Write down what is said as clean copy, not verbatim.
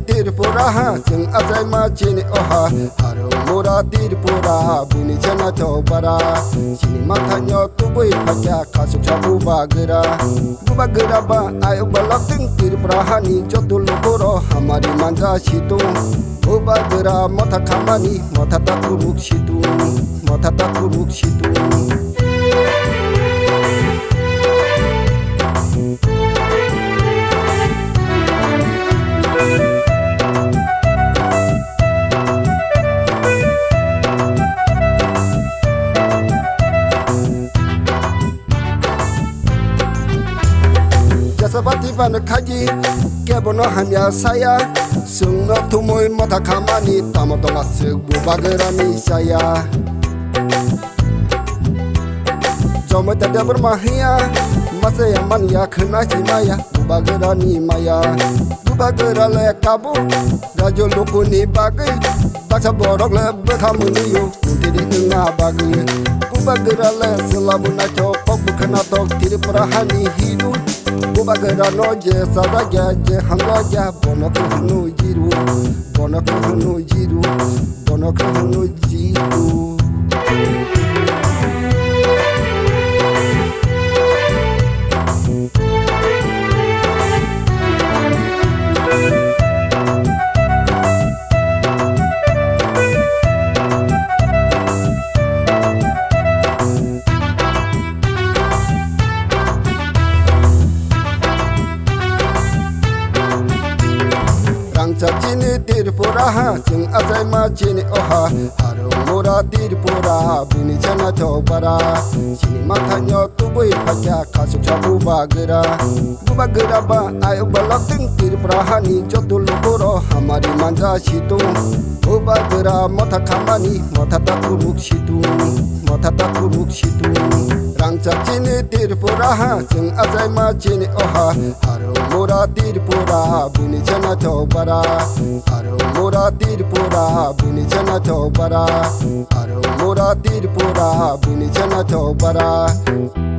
Tirpura Jeng Azai Majini Oha Haru Mura Tirpura Buni Chana Chobara Sini Matanya Tubui Pacha Kasuk Sabu Bagera Bubagera Ba Ayo Balakting Tirpura Hani Jotul Lukuro Hamari Manja Situ Bubagera Mata Kamani Mata Takuruk Situ Mata Takuruk Situ Sabati van kaji kebono hamya saya sungno tumoy mata kamani tamoto masuk bubagerami saya Jomata dia bermahia masa yang mania kena cimaya bubagerani maya bubagera le kabu rajo lukuni bagai baksa borok le bekamuniyo untiri enga bagai bubagera le selabu naco pok bukena tok tiri perahani hidup Bubagera noje sadaja je hangaja bono kuhunu jiru bono kuhunu jiru bono kuhunu jiru Cini Tirpura Jeng Azai Majini Oha Haru Mura Tirpura Buni Chana Chobara Sini Matanya Tubui Pacha Kasuk Sabu Bagera Bubagera Ba Ayo Balakting Tirpura Hani Jotul Lukuro Hamari Manja Situ Bubagera Mata Kamani Mata Takuruk Situ Mata Takuruk Situ Rangca Cini Tirpura Jeng Azai Majini Oha Haru Mura Tirpura Buni Chana Chobara Haru Mura Tirpura Buni Chana Chobara Haru Mura Tirpura Buni Chana Chobara